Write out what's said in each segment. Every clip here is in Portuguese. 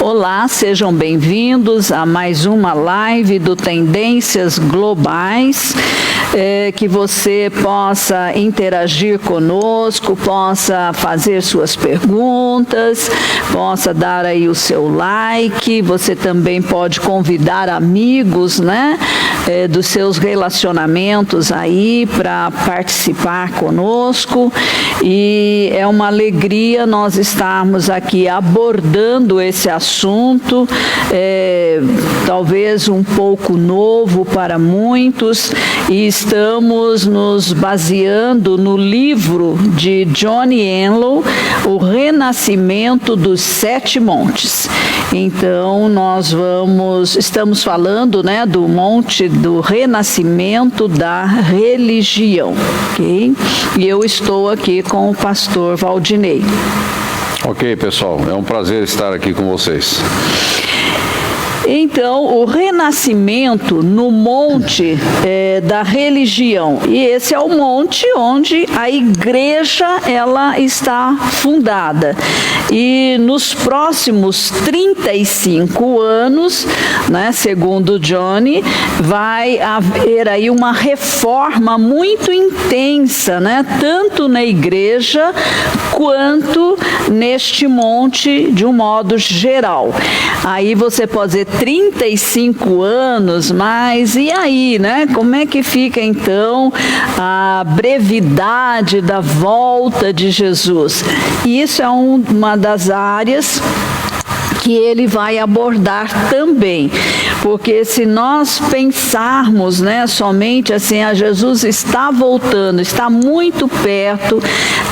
Olá, sejam bem-vindos a mais uma live do Tendências Globais. Que você possa interagir conosco, possa fazer suas perguntas, possa dar aí o seu like. Você também pode convidar amigos, né, dos seus relacionamentos aí para participar conosco. E é uma alegria nós estarmos aqui abordando esse assunto, talvez um pouco novo para muitos, e estamos nos baseando no livro de Johnny Enlow, O Renascimento dos Sete Montes. Então, estamos falando, né, do monte do renascimento da religião, ok? E eu estou aqui com o pastor Valdinei. Ok, pessoal, é um prazer estar aqui com vocês. Então, o renascimento no monte da religião, e esse é o monte onde a igreja ela está fundada. E nos próximos 35 anos, né, segundo Johnny, vai haver aí uma reforma muito intensa, né, tanto na igreja quanto neste monte de um modo geral. Aí você pode dizer 35 anos, mas e aí, né? Como é que fica então a brevidade da volta de Jesus? E isso é uma das áreas que ele vai abordar também, porque se nós pensarmos, né, somente assim, Jesus está voltando, está muito perto,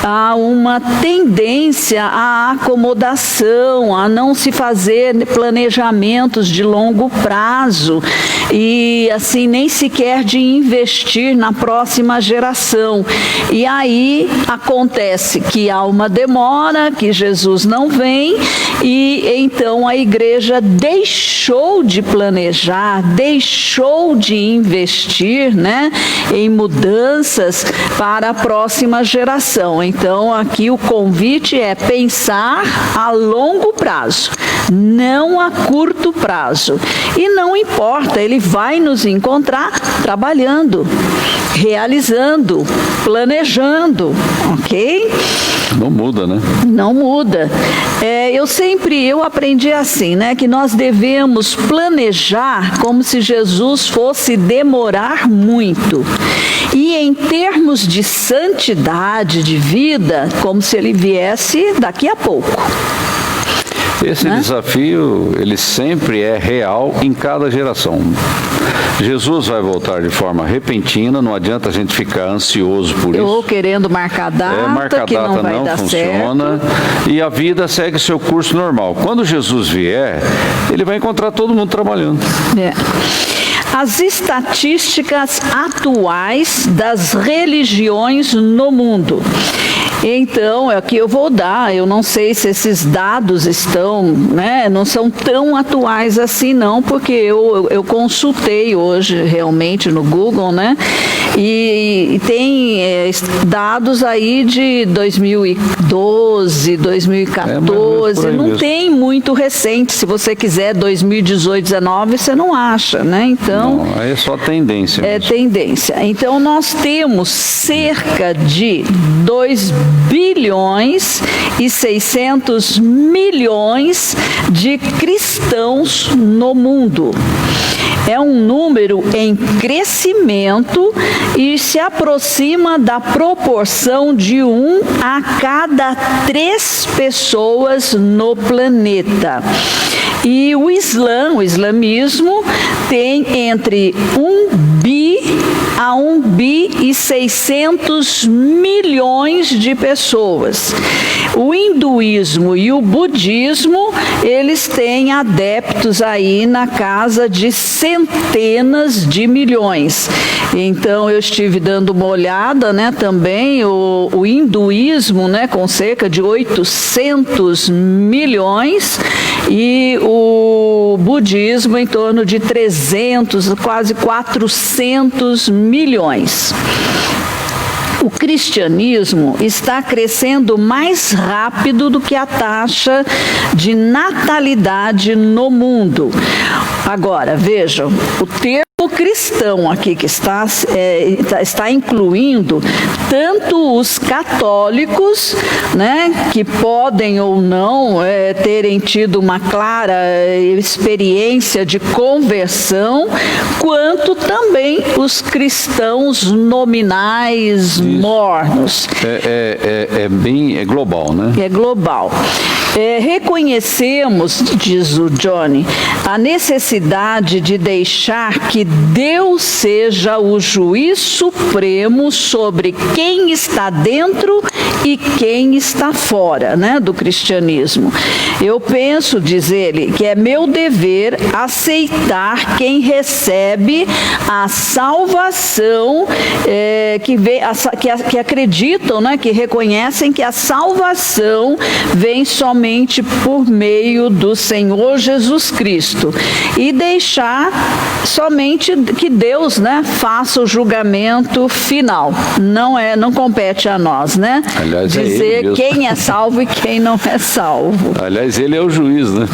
há uma tendência à acomodação, a não se fazer planejamentos de longo prazo e assim nem sequer de investir na próxima geração. E aí acontece que há uma demora, que Jesus não vem, e então a igreja deixou de planejar, deixou de investir, né, em mudanças para a próxima geração. Então aqui o convite é pensar a longo prazo, não a curto prazo. E não importa, ele vai nos encontrar trabalhando, realizando, planejando, ok? Não muda, né? Não muda. Eu aprendi assim, né, que nós devemos planejar como se Jesus fosse demorar muito. E em termos de santidade de vida, como se ele viesse daqui a pouco. Esse desafio, ele sempre é real em cada geração. Jesus vai voltar de forma repentina, não adianta a gente ficar ansioso por isso. Ou querendo marcar data, que não vai dar funciona, certo. E a vida segue seu curso normal. Quando Jesus vier, ele vai encontrar todo mundo trabalhando. As estatísticas atuais das religiões no mundo. Então, aqui eu vou dar, eu não sei se esses dados estão, né, não são tão atuais assim não, porque eu consultei hoje realmente no Google, né, e tem dados aí de 2012, 2014, não mesmo. Tem muito recente, se você quiser 2018, 19, você não acha, né, então... Não, aí é só tendência mesmo. É tendência. Então, nós temos cerca de 2 bilhões e 600 milhões de cristãos no mundo. É um número em crescimento e se aproxima da proporção de 1 a cada 3 pessoas no planeta. E o islamismo tem entre 1 bi a 1 bi e 600 milhões de pessoas. O hinduísmo e o budismo, eles têm adeptos aí na casa de centenas de milhões. Então, eu estive dando uma olhada, né, também, o hinduísmo, né, com cerca de 800 milhões, e o budismo em torno de 300, quase 400 milhões. o cristianismo está crescendo mais rápido do que a taxa de natalidade no mundo. Agora, vejam, o termo cristão aqui que está incluindo tanto os católicos, né, que podem ou não terem tido uma clara experiência de conversão, quanto também os cristãos nominais mornos. É global, né? É global. Reconhecemos, diz o Johnny, a necessidade de deixar que Deus seja o juiz supremo sobre quem está dentro e quem está fora, né, do cristianismo. Eu penso, diz ele, que é meu dever aceitar quem recebe a salvação, que acreditam, né, que reconhecem que a salvação vem somente por meio do Senhor Jesus Cristo, e deixar somente que Deus, né, faça o julgamento final. Não compete a nós, né? Aliás, dizer quem é salvo e quem não é salvo. Aliás, ele é o juiz, né?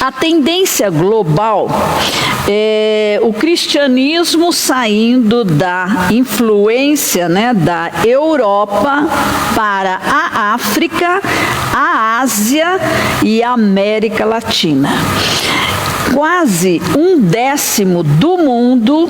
A tendência global é o cristianismo saindo da influência, né, da Europa para a África, a Ásia e a América Latina. Quase 1/10 do mundo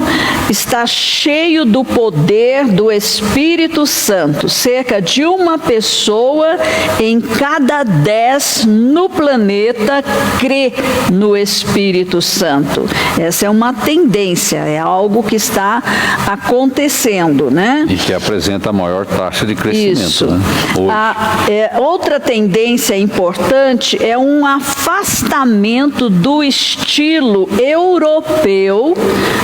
está cheio do poder do Espírito Santo. Cerca de uma pessoa em cada 10 no planeta crê no Espírito Santo. Essa é uma tendência, é algo que está acontecendo, né? E que apresenta a maior taxa de crescimento. Isso. Né? Outra tendência importante é um afastamento do estilo europeu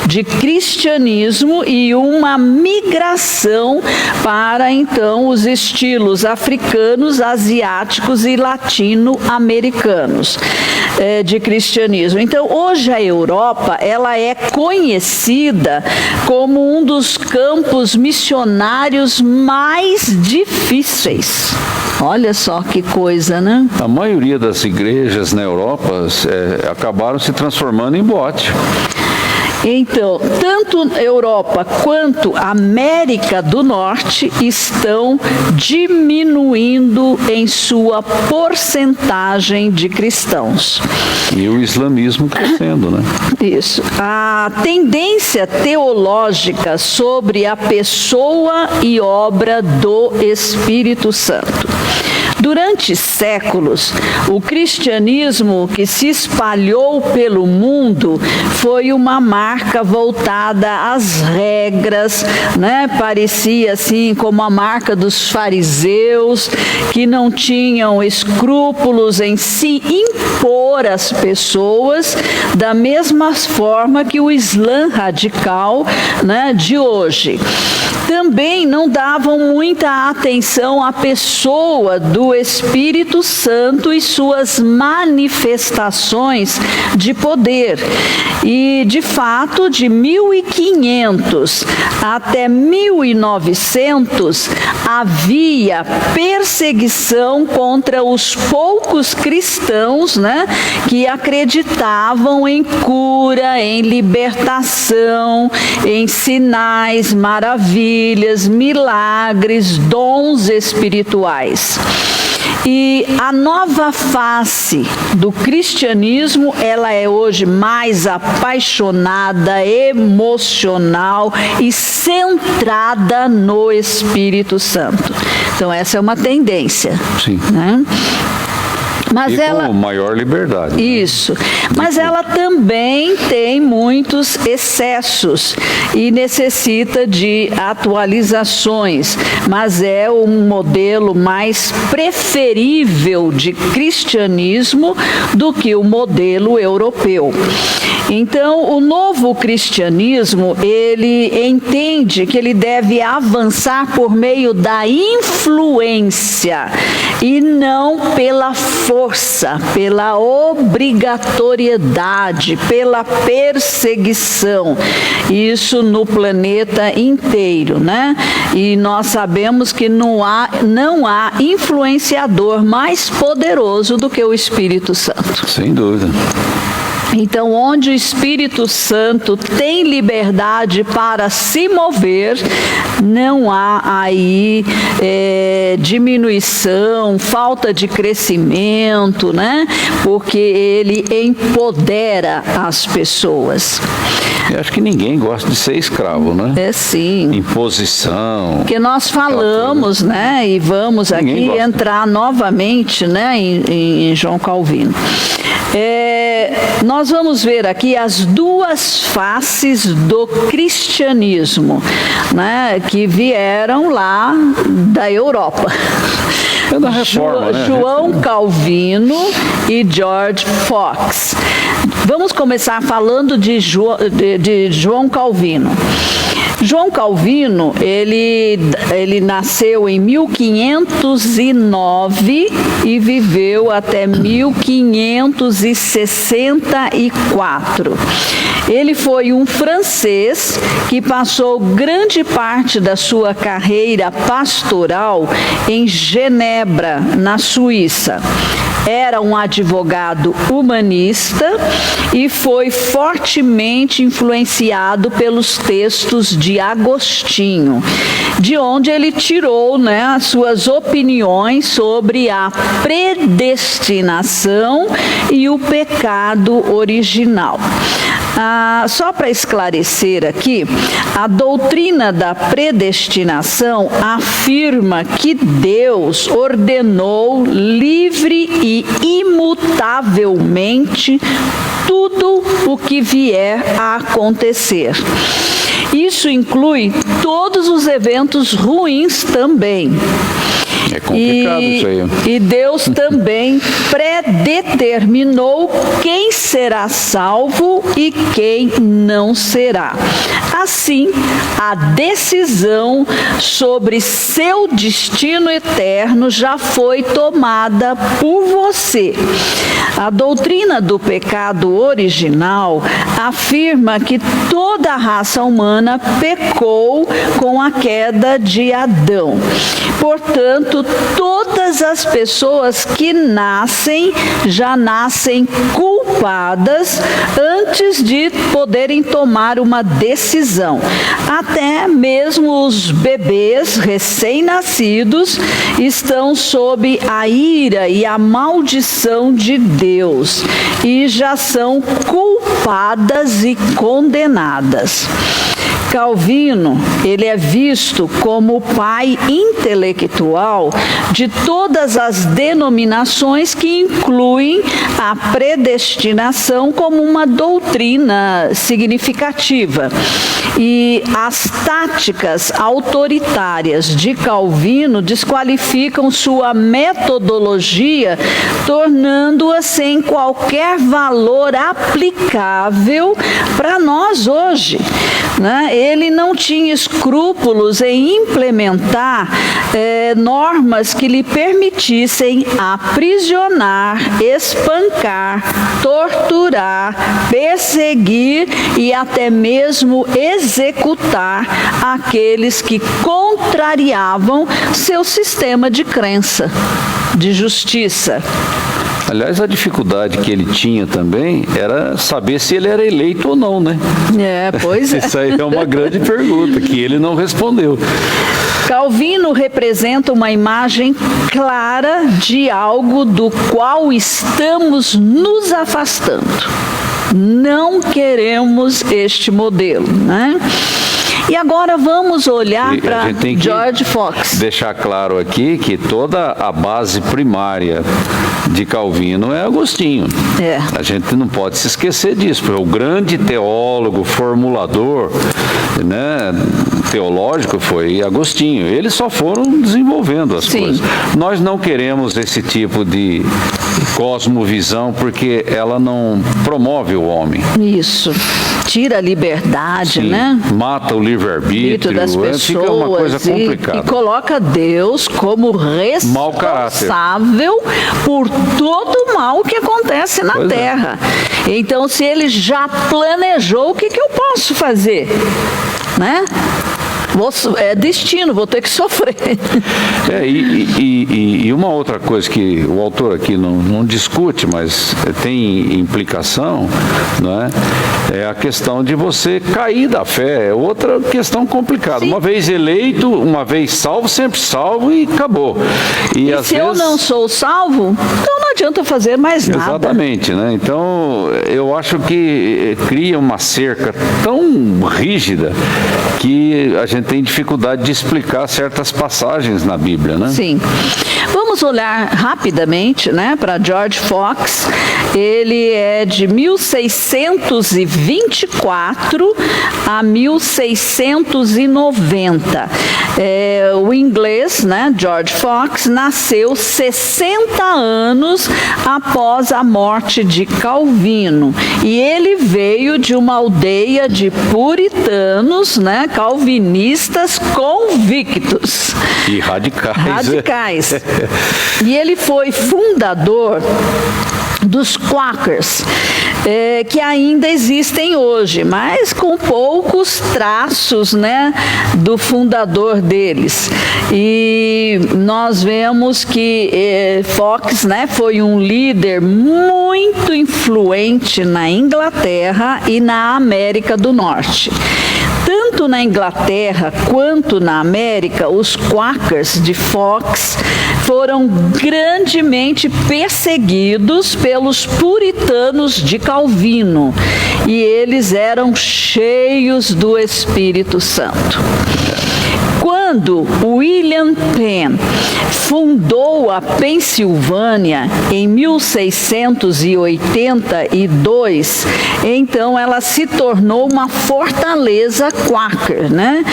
de cristianismo e uma migração para, então, os estilos africanos, asiáticos e latino-americanos de cristianismo. Então, hoje a Europa, ela é conhecida como um dos campos missionários mais difíceis. Olha só que coisa, né? A maioria das igrejas na Europa acabaram se transformando em boate. Então, tanto Europa quanto América do Norte estão diminuindo em sua porcentagem de cristãos. E o islamismo crescendo, né? Isso. A tendência teológica sobre a pessoa e obra do Espírito Santo. Durante séculos, o cristianismo que se espalhou pelo mundo foi uma marca voltada às regras, né? Parecia assim como a marca dos fariseus, que não tinham escrúpulos em se impor às pessoas, da mesma forma que o Islã radical, né, de hoje. Também não davam muita atenção à pessoa do Espírito Santo e suas manifestações de poder. E, de fato, de 1500 até 1900, havia perseguição contra os poucos cristãos, né, que acreditavam em cura, em libertação, em sinais, maravilhas, milagres, dons espirituais. E a nova face do cristianismo, ela é hoje mais apaixonada, emocional e centrada no Espírito Santo. Então, essa é uma tendência. Sim. Né? Mas e com maior liberdade. Isso. Mas ela também tem muitos excessos e necessita de atualizações. Mas é um modelo mais preferível de cristianismo do que o modelo europeu. Então, o novo cristianismo, ele entende que ele deve avançar por meio da influência e não pela força, pela obrigatoriedade, pela perseguição. Isso no planeta inteiro, né? E nós sabemos que não há influenciador mais poderoso do que o Espírito Santo. Sem dúvida. Então, onde o Espírito Santo tem liberdade para se mover, não há aí diminuição, falta de crescimento, né? Porque ele empodera as pessoas. Eu acho que ninguém gosta de ser escravo, né? É sim. Imposição. Porque nós falamos, né? E vamos aqui entrar novamente, né? Em João Calvino. Nós vamos ver aqui as duas faces do cristianismo, né, que vieram lá da Europa. É da reforma, né? João Calvino e George Fox. Vamos começar falando de João Calvino. João Calvino, ele nasceu em 1509 e viveu até 1564. Ele foi um francês que passou grande parte da sua carreira pastoral em Genebra, na Suíça. Era um advogado humanista e foi fortemente influenciado pelos textos de Agostinho, de onde ele tirou, né, as suas opiniões sobre a predestinação e o pecado original. Só para esclarecer aqui, a doutrina da predestinação afirma que Deus ordenou livre e imutavelmente tudo o que vier a acontecer. Isso inclui todos os eventos ruins também. É complicado isso aí. E Deus também predeterminou quem será salvo e quem não será. Assim, a decisão sobre seu destino eterno já foi tomada por você. A doutrina do pecado original afirma que toda a raça humana pecou com a queda de Adão. Portanto, todas as pessoas que nascem, já nascem culpadas antes de poderem tomar uma decisão. Até mesmo os bebês recém-nascidos estão sob a ira e a maldição de Deus e já são culpadas e condenadas. Calvino, ele é visto como o pai intelectual de todas as denominações que incluem a predestinação como uma doutrina significativa. E as táticas autoritárias de Calvino desqualificam sua metodologia, tornando-a sem qualquer valor aplicável para nós hoje, né? Ele não tinha escrúpulos em implementar normas que lhe permitissem aprisionar, espancar, torturar, perseguir e até mesmo executar aqueles que contrariavam seu sistema de crença, de justiça. Aliás, a dificuldade que ele tinha também era saber se ele era eleito ou não, né? Pois é. Isso aí é uma grande pergunta que ele não respondeu. Calvino representa uma imagem clara de algo do qual estamos nos afastando. Não queremos este modelo, né? E agora vamos olhar para George Fox. Deixar claro aqui que toda a base primária de Calvino é Agostinho. A gente não pode se esquecer disso, porque o grande teólogo, formulador, né, teológico foi Agostinho. Eles só foram desenvolvendo as coisas. Nós não queremos esse tipo de cosmovisão porque ela não promove o homem. Isso. Tira a liberdade, né? Mata o livre-arbítrio, das pessoas, fica uma coisa complicada. E coloca Deus como responsável por todo o mal que acontece na Terra. Então, se ele já planejou, o que eu posso fazer? Né? É destino, vou ter que sofrer. E uma outra coisa que o autor aqui não discute, mas tem implicação, não é? É a questão de você cair da fé. É outra questão complicada. Sim. Uma vez eleito, uma vez salvo, sempre salvo e acabou. E se eu não sou salvo, então não adianta fazer mais nada. Exatamente, né? Então, eu acho que cria uma cerca tão rígida que a gente tem dificuldade de explicar certas passagens na Bíblia, né? Sim. Vamos olhar rapidamente, né, para George Fox. Ele é de 1624 a 1690. O inglês, né, George Fox, nasceu 60 anos após a morte de Calvino. E ele veio de uma aldeia de puritanos, né, calvinistas convictos. E radicais. Radicais. E ele foi fundador dos Quakers, que ainda existem hoje, mas com poucos traços, né, do fundador deles. E nós vemos que Fox, né, foi um líder muito influente na Inglaterra e na América do Norte. Tanto na Inglaterra quanto na América, os Quakers de Fox foram grandemente perseguidos pelos puritanos de Calvino, e eles eram cheios do Espírito Santo. Quando William Penn fundou a Pensilvânia em 1682, então ela se tornou uma fortaleza Quaker, né?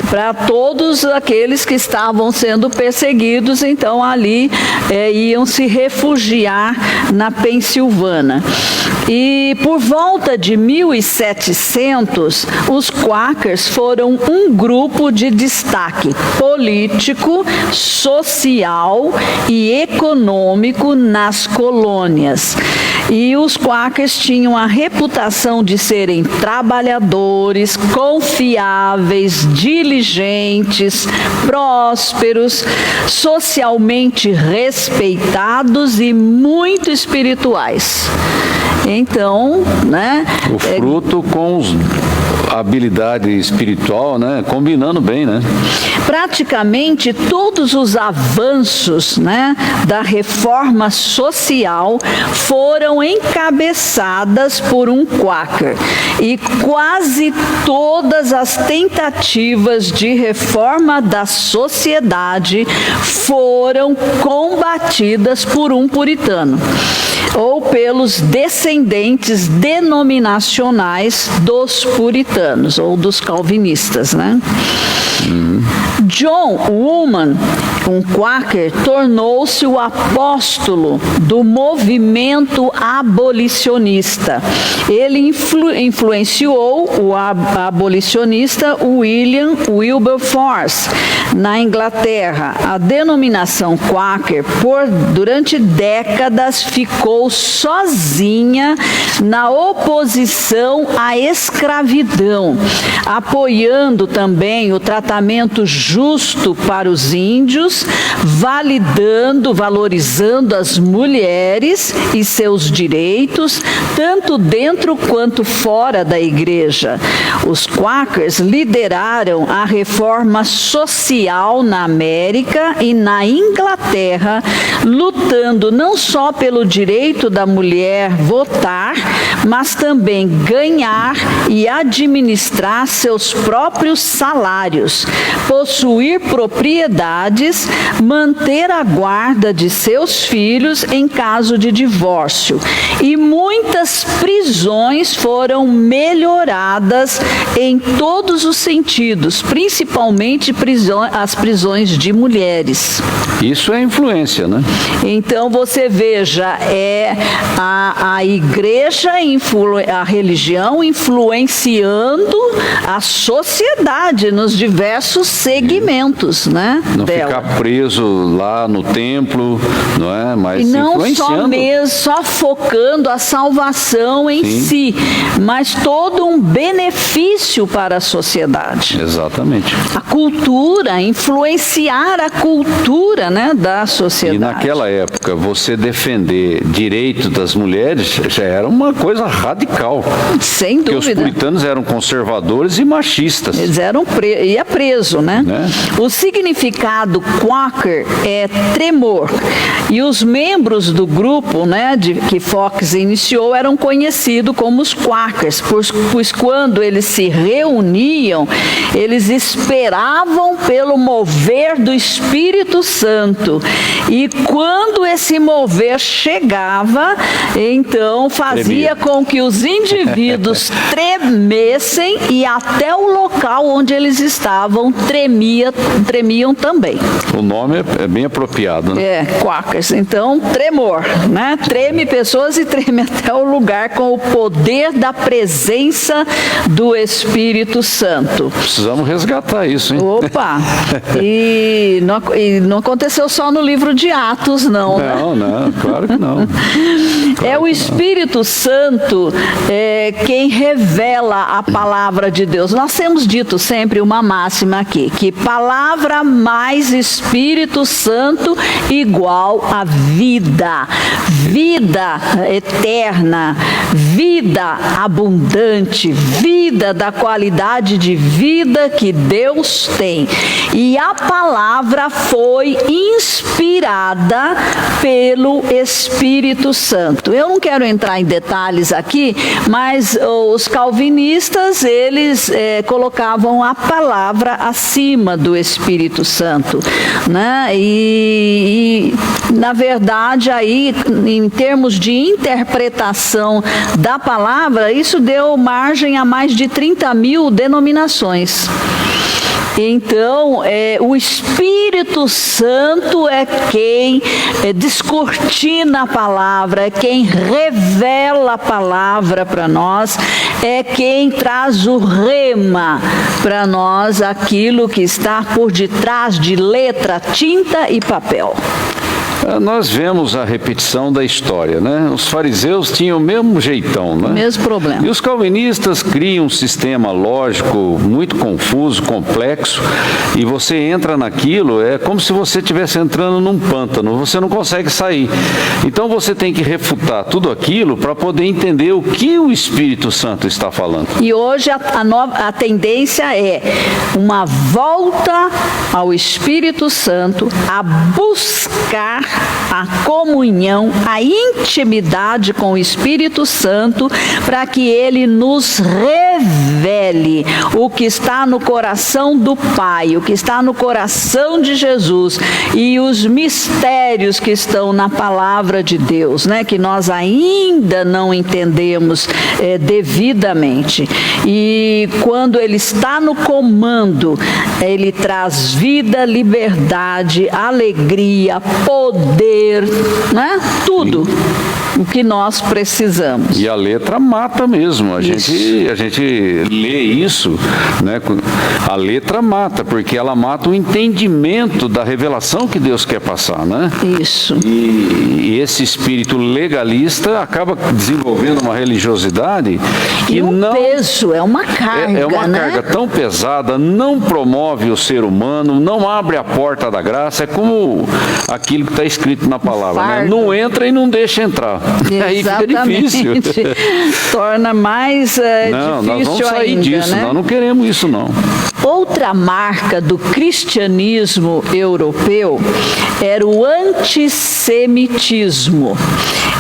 Para todos aqueles que estavam sendo perseguidos, então ali iam se refugiar na Pensilvânia. E por volta de 1700, os Quakers foram um grupo de destaque político, social e econômico nas colônias. E os Quakers tinham a reputação de serem trabalhadores, confiáveis, diligentes, prósperos, socialmente respeitados e muito espirituais. Então, né? O fruto com a habilidade espiritual, né? Combinando bem, né? Praticamente todos os avanços, né, da reforma social foram encabeçadas por um Quaker, e quase todas as tentativas de reforma da sociedade foram combatidas por um puritano ou pelos descendentes denominacionais dos puritanos ou dos calvinistas, né? John Woolman, um Quaker, tornou-se o apóstolo do movimento abolicionista. Ele influenciou o abolicionista William Wilberforce na Inglaterra. A denominação Quaker, durante décadas, ficou sozinha na oposição à escravidão, apoiando também o tratamento justo para os índios, valorizando as mulheres e seus direitos, tanto dentro quanto fora da igreja. Os Quakers lideraram a reforma social na América e na Inglaterra, lutando não só pelo direito da mulher votar, mas também ganhar e administrar seus próprios salários, possuindo possuir propriedades, manter a guarda de seus filhos em caso de divórcio. E muitas prisões foram melhoradas em todos os sentidos, principalmente as prisões de mulheres. Isso é influência, né? Então você veja, a igreja, a religião influenciando a sociedade nos diversos segmentos, né? Não dela. Ficar preso lá no templo, não é? Mas e não influenciando. só focando a salvação em si, mas todo um benefício para a sociedade. Exatamente. A cultura, influenciar a cultura, né, da sociedade. E naquela época, você defender direito das mulheres já era uma coisa radical. Sem dúvida. Porque os puritanos eram conservadores e machistas. Eles eram ia preso, né? O significado Quaker é tremor. E os membros do grupo, né, que Fox iniciou, eram conhecidos como os Quakers, pois quando eles se reuniam, eles esperavam pelo mover do Espírito Santo. E quando esse mover chegava, então fazia com que os indivíduos tremessem e até o local onde eles estavam tremiam também. O nome é bem apropriado, né? Quakers. Então, tremor, né? Treme pessoas e treme até o lugar com o poder da presença do Espírito Santo. Precisamos resgatar isso, hein? Opa! E não aconteceu só no livro de Atos, não, né? Não, claro que não. É o Espírito Santo quem revela a palavra de Deus. Nós temos dito sempre uma máxima aqui, que palavra mais Espírito Santo igual a vida. Vida eterna, vida abundante, vida da qualidade de vida que Deus tem. E a palavra foi inspirada pelo Espírito Santo. Eu não quero entrar em detalhes aqui, mas os calvinistas, eles colocavam a palavra acima do Espírito Santo, né? E na verdade, aí, em termos de interpretação da palavra, isso deu margem a mais de 30.000 denominações. Então, o Espírito Santo é quem descortina a palavra, é quem revela a palavra para nós, é quem traz o rema para nós, aquilo que está por detrás de letra, tinta e papel. Nós vemos a repetição da história, né? Os fariseus tinham o mesmo jeitão, né? Mesmo problema. E os calvinistas criam um sistema lógico muito confuso, complexo, e você entra naquilo, é como se você estivesse entrando num pântano, você não consegue sair. Então você tem que refutar tudo aquilo para poder entender o que o Espírito Santo está falando. E hoje a tendência é uma volta ao Espírito Santo, a buscar a comunhão, a intimidade com o Espírito Santo, para que ele nos revele o que está no coração do Pai, o que está no coração de Jesus e os mistérios que estão na palavra de Deus, né, que nós ainda não entendemos devidamente. E quando ele está no comando, ele traz vida, liberdade, alegria, poder, né? Tudo o que nós precisamos. E a letra mata mesmo. A gente lê isso, né? A letra mata, porque ela mata o entendimento da revelação que Deus quer passar, né? Isso. E esse espírito legalista acaba desenvolvendo uma religiosidade que peso, é uma carga, é uma carga tão pesada, não promove o ser humano, não abre a porta da graça, é como aquilo que está escrito na palavra, né? Não entra e não deixa entrar. Aí fica difícil. Torna mais difícil nós vamos sair ainda, disso, né? Nós não queremos isso não. Outra marca do cristianismo europeu era o antissemitismo.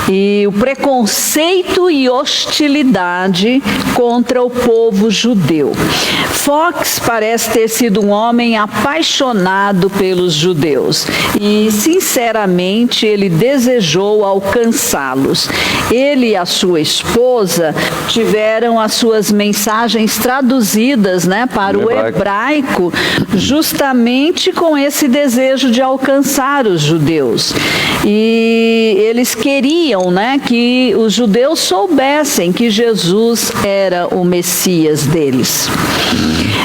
e o preconceito e hostilidade contra o povo judeu. Fox parece ter sido um homem apaixonado pelos judeus e, sinceramente, ele desejou alcançá-los. Ele e a sua esposa tiveram as suas mensagens traduzidas, para o hebraico, justamente com esse desejo de alcançar os judeus. E eles queriam, que os judeus soubessem que Jesus era o Messias deles.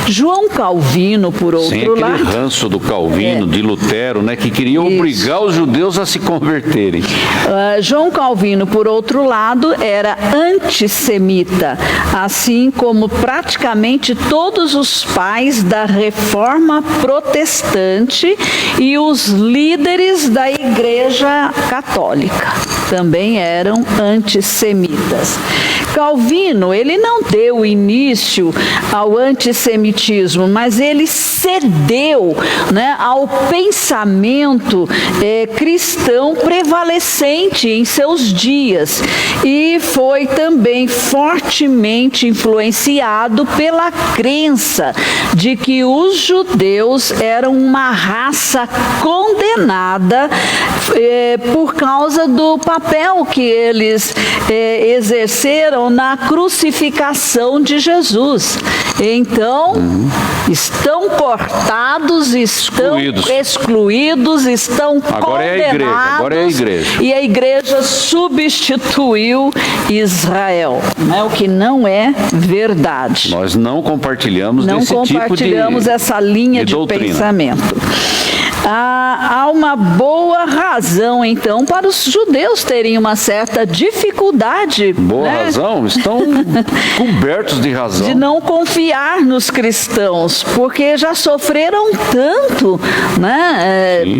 João Calvino, por outro lado... Sem aquele ranço do Calvino, de Lutero, que queria obrigar os judeus a se converterem. João Calvino, por outro lado, era antissemita, assim como praticamente todos os pais da Reforma Protestante e os líderes da Igreja Católica também eram antissemitas. Calvino, ele não deu início ao antissemitismo, mas ele cedeu, ao pensamento cristão prevalecente em seus dias e foi também fortemente influenciado pela crença de que os judeus eram uma raça condenada por causa do papel que eles exerceram na crucificação de Jesus. Então, estão cortados, estão excluídos, estão condenados. Agora é a igreja. E a igreja substituiu Israel, o que não é verdade. Nós não compartilhamos essa linha de pensamento. Há uma boa razão, então, para os judeus terem uma certa dificuldade. Boa razão? Estão cobertos de razão. De não confiar nos cristãos, porque já sofreram tanto,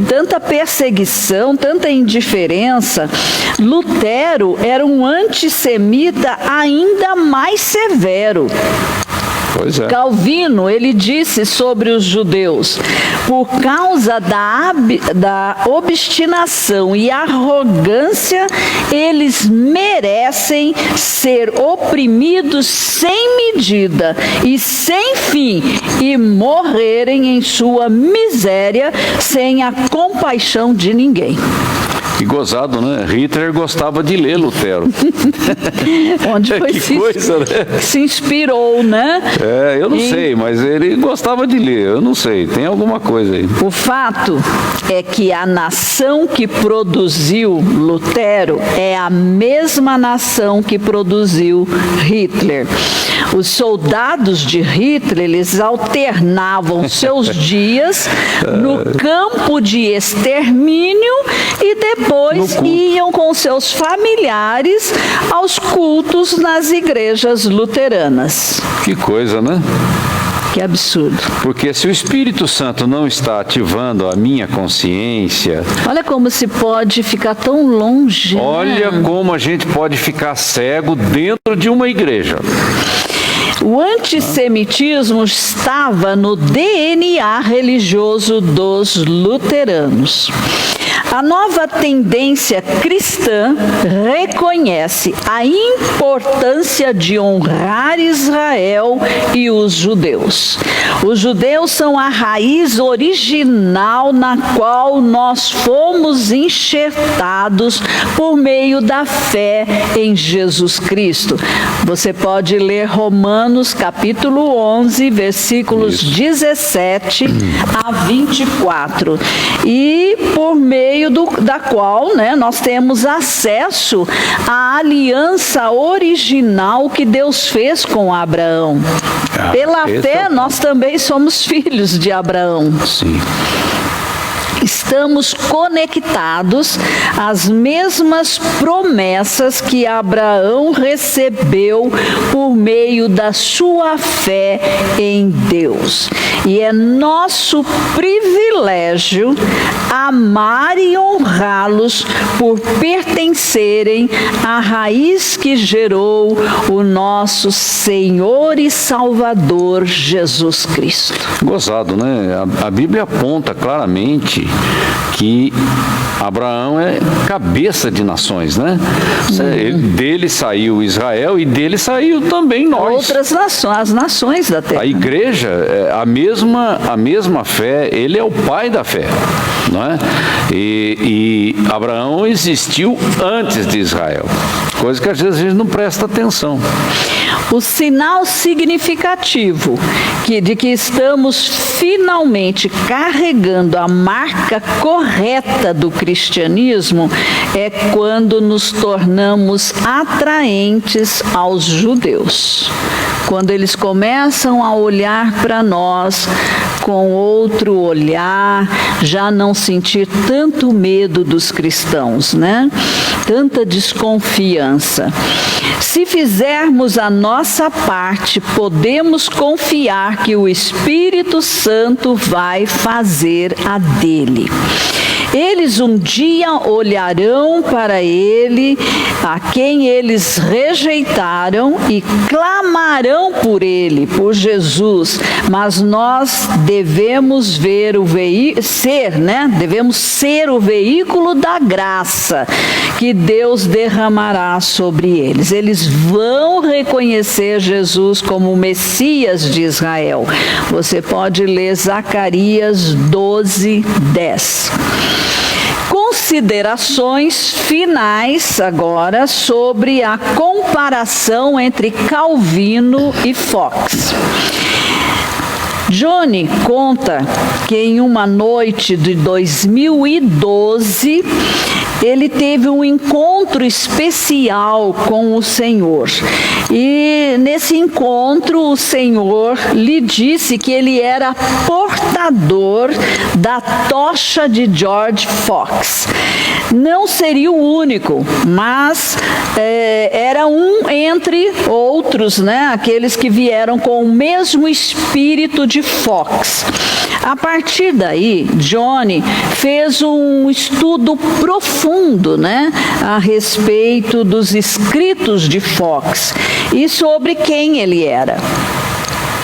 tanta perseguição, tanta indiferença. Lutero era um antissemita ainda mais severo. Pois é. Calvino, ele disse sobre os judeus: por causa da obstinação e arrogância, eles merecem ser oprimidos sem medida e sem fim e morrerem em sua miséria sem a compaixão de ninguém. Que gozado, Hitler gostava de ler Lutero. Onde foi que coisa, se inspirou, eu não sei, mas ele gostava de ler, eu não sei, tem alguma coisa aí. O fato é que a nação que produziu Lutero é a mesma nação que produziu Hitler. Os soldados de Hitler, eles alternavam seus dias no campo de extermínio e depois iam com seus familiares aos cultos nas igrejas luteranas. Que coisa, Que absurdo. Porque se o Espírito Santo não está ativando a minha consciência... Olha como se pode ficar tão longe. Olha como a gente pode ficar cego dentro de uma igreja. O antissemitismo estava no DNA religioso dos luteranos. A nova tendência cristã reconhece a importância de honrar Israel e os judeus. Os judeus são a raiz original na qual nós fomos enxertados por meio da fé em Jesus Cristo. Você pode ler Romanos capítulo 11, versículos 17 a 24. E por meio da qual nós temos acesso à aliança original que Deus fez com Abraão. Pela fé, nós também somos filhos de Abraão. Sim. Estamos conectados às mesmas promessas que Abraão recebeu por meio da sua fé em Deus. E é nosso privilégio amar e honrá-los por pertencerem à raiz que gerou o nosso Senhor e Salvador Jesus Cristo. Gozado, A Bíblia aponta claramente que Abraão é cabeça de nações, né? Dele saiu Israel e dele saiu também nós. Outras nações, as nações da terra. A igreja, a mesma fé, ele é o pai da fé, não é? E Abraão existiu antes de Israel, coisa que às vezes a gente não presta atenção. O sinal significativo de que estamos finalmente carregando a marca correta do cristianismo é quando nos tornamos atraentes aos judeus. Quando eles começam a olhar para nós com outro olhar, já não sentir tanto medo dos cristãos, né? Tanta desconfiança. Se fizermos a nossa parte, podemos confiar que o Espírito Santo vai fazer a dele. Eles um dia olharão para ele, a quem eles rejeitaram, e clamarão por ele, por Jesus. Mas nós devemos devemos ser o veículo da graça que Deus derramará sobre eles. Eles vão reconhecer Jesus como o Messias de Israel. Você pode ler Zacarias 12:10. Considerações finais agora sobre a comparação entre Calvino e Fox. Johnny conta que em uma noite de 2012, ele teve um encontro especial com o Senhor. E nesse encontro, o Senhor lhe disse que ele era portador da tocha de George Fox. Não seria o único, mas era um entre outros, né? Aqueles que vieram com o mesmo espírito de Fox. A partir daí, Johnny fez um estudo profundo, né, a respeito dos escritos de Fox e sobre quem ele era.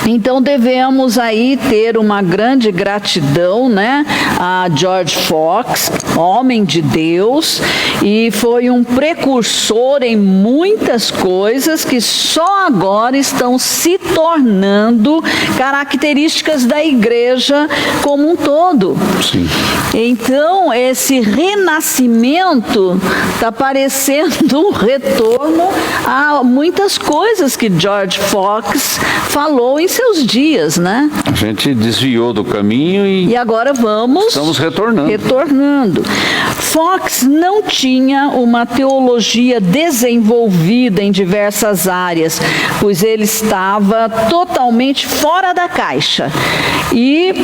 Então devemos aí ter uma grande gratidão, né, a George Fox, homem de Deus, e foi um precursor em muitas coisas que só agora estão se tornando características da igreja como um todo. Sim. Então esse renascimento está parecendo um retorno a muitas coisas que George Fox falou em seus dias, né? A gente desviou do caminho e agora estamos retornando. Fox não tinha uma teologia desenvolvida em diversas áreas, pois ele estava totalmente fora da caixa e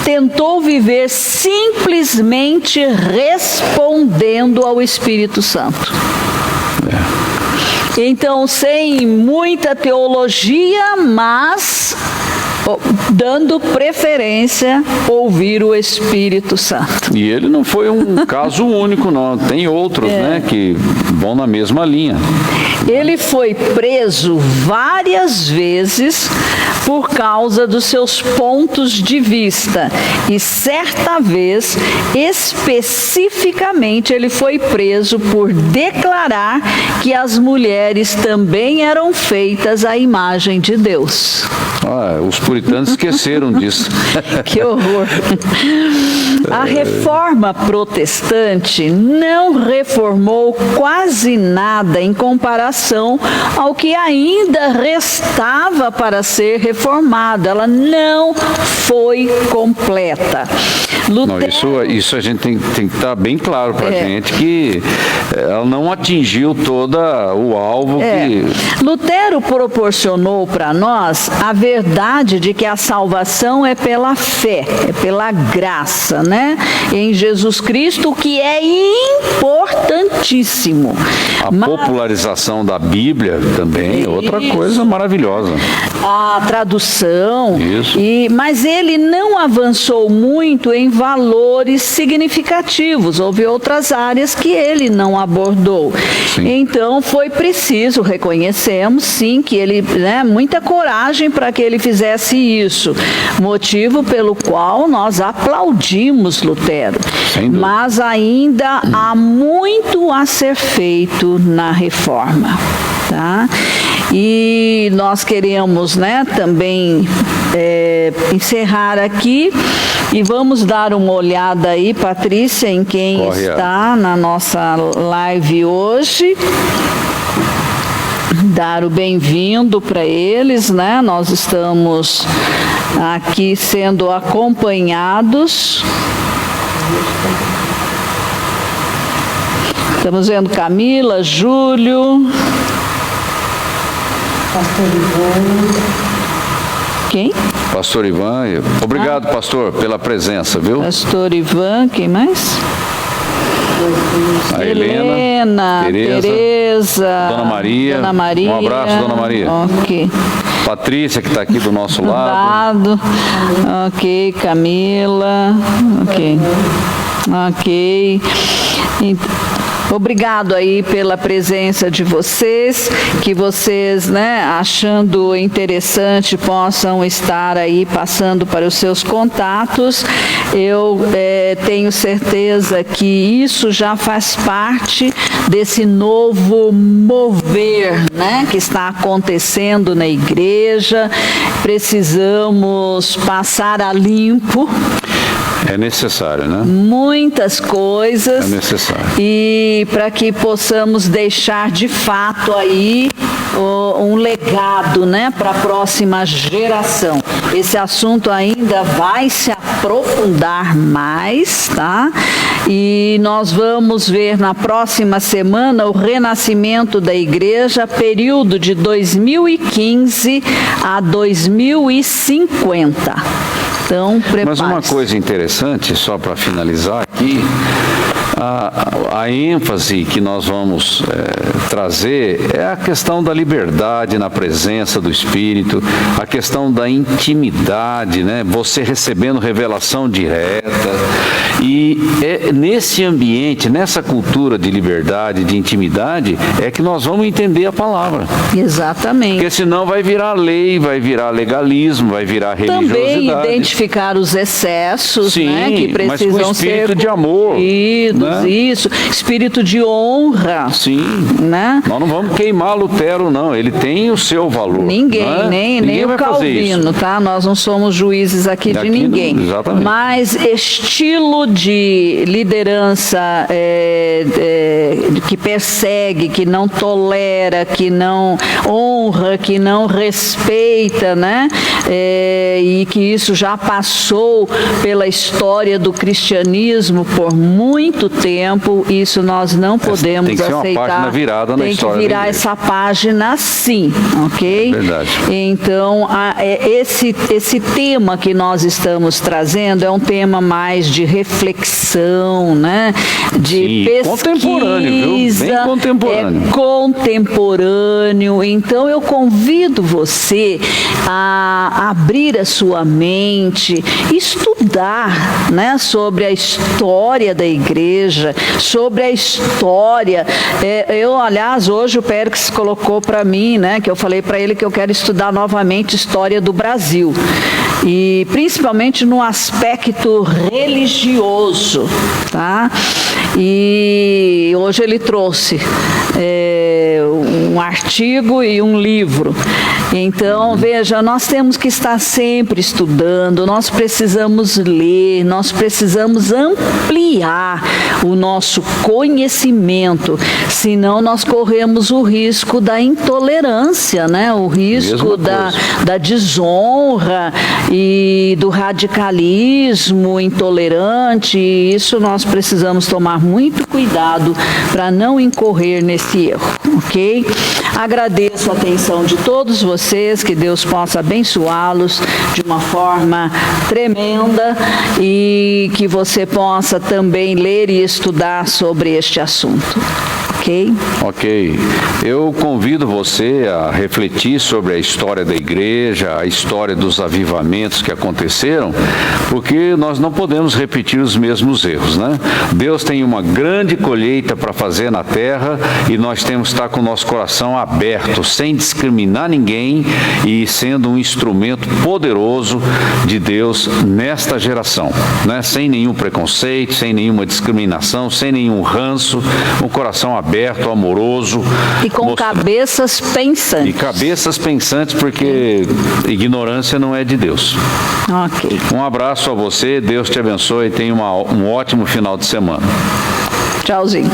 tentou viver simplesmente respondendo ao Espírito Santo. Então, sem muita teologia, mas dando preferência a ouvir o Espírito Santo. E ele não foi um caso único, não. Tem outros, né, que vão na mesma linha. Ele foi preso várias vezes por causa dos seus pontos de vista. E certa vez, especificamente, ele foi preso por declarar que as mulheres também eram feitas à imagem de Deus. Os puritanos esqueceram disso. Que horror! A reforma protestante não reformou quase nada em comparação ao que ainda restava para ser reformada. Ela não foi completa. Lutero... Não, isso a gente tem que estar bem claro para a gente, que ela não atingiu todo o alvo que... Lutero proporcionou para nós a verdade de que a salvação é pela fé, é pela graça, né? Em Jesus Cristo, que é importantíssimo. A popularização da Bíblia também é outra coisa maravilhosa. A tradução. Isso. Mas ele não avançou muito em valores significativos. Houve outras áreas que ele não abordou. Sim. Então foi preciso, reconhecemos sim, que ele, muita coragem para que ele fizesse isso. Motivo pelo qual nós aplaudimos Lutero. Sem dúvida. Mas ainda há muito a ser feito na reforma, tá? E nós queremos, né, também encerrar aqui e vamos dar uma olhada aí, Patrícia, em quem está na nossa live hoje. Dar o bem-vindo para eles, né? Nós estamos aqui sendo acompanhados. Estamos vendo Camila, Júlio. Pastor Ivan. Quem? Pastor Ivan. Obrigado, pastor, pela presença, viu? Pastor Ivan, quem mais? A Helena, Tereza, Dona Maria. Um abraço, Dona Maria. Ok. Patrícia, que está aqui do nosso lado. Ok, Camila. Ok. Obrigado aí pela presença de vocês, que vocês, né, achando interessante, possam estar aí passando para os seus contatos. Eu tenho certeza que isso já faz parte desse novo mover, né, que está acontecendo na igreja. Precisamos passar a limpo. É necessário, né? Muitas coisas. É necessário. E para que possamos deixar de fato aí um legado, né, para a próxima geração. Esse assunto ainda vai se aprofundar mais, tá? E nós vamos ver na próxima semana o renascimento da igreja, período de 2015 a 2050. Então, prepare-se. Mas uma coisa interessante, só para finalizar aqui, a ênfase que nós vamos trazer é a questão da liberdade na presença do Espírito, a questão da intimidade, né? Você recebendo revelação direta. E é nesse ambiente, nessa cultura de liberdade, de intimidade, é que nós vamos entender a palavra. Exatamente. Porque senão vai virar lei, vai virar legalismo, vai virar religiosidade. Também identificar os excessos, sim, né, que precisam mas com espírito ser de amor, né? Isso, espírito de honra. Sim. Né? Nós não vamos queimar Lutero, não. Ele tem o seu valor. Ninguém, né? nem o Calvino, tá? Nós não somos juízes aqui de ninguém. Não, exatamente. Mas estilo de liderança que persegue, que não tolera, que não honra, que não respeita, né? E que isso já passou pela história do cristianismo por muito tempo, isso nós não podemos aceitar. Tem que ser uma página virada na história. Tem que virar essa página sim, ok? Verdade. Então, esse tema que nós estamos trazendo é um tema mais de reflexão, né? De pesquisa. Contemporâneo, viu? Bem contemporâneo. É contemporâneo. Então, eu convido você a abrir a sua mente, estudar, né, sobre a história da igreja, sobre a história. Aliás, hoje o Périx colocou para mim, né, que eu falei para ele que eu quero estudar novamente história do Brasil. E principalmente no aspecto religioso, tá? E hoje ele trouxe um artigo e um livro. Então, veja, nós temos que estar sempre estudando, nós precisamos ler, nós precisamos ampliar o nosso conhecimento, senão nós corremos o risco da intolerância, né? O risco da desonra e do radicalismo intolerante. E isso nós precisamos tomar muito cuidado para não incorrer nesse erro, ok? Agradeço a atenção de todos vocês, que Deus possa abençoá-los de uma forma tremenda e que você possa também ler e estudar sobre este assunto. Ok? Ok. Ok. Eu convido você a refletir sobre a história da igreja, a história dos avivamentos que aconteceram, porque nós não podemos repetir os mesmos erros, né? Deus tem uma grande colheita para fazer na terra e nós temos que estar com o nosso coração aberto, sem discriminar ninguém e sendo um instrumento poderoso de Deus nesta geração, né? Sem nenhum preconceito, sem nenhuma discriminação, sem nenhum ranço, um coração aberto, amoroso. E com cabeças pensantes. E cabeças pensantes, porque ignorância não é de Deus. Ok. Um abraço a você, Deus te abençoe e tenha um ótimo final de semana. Tchauzinho.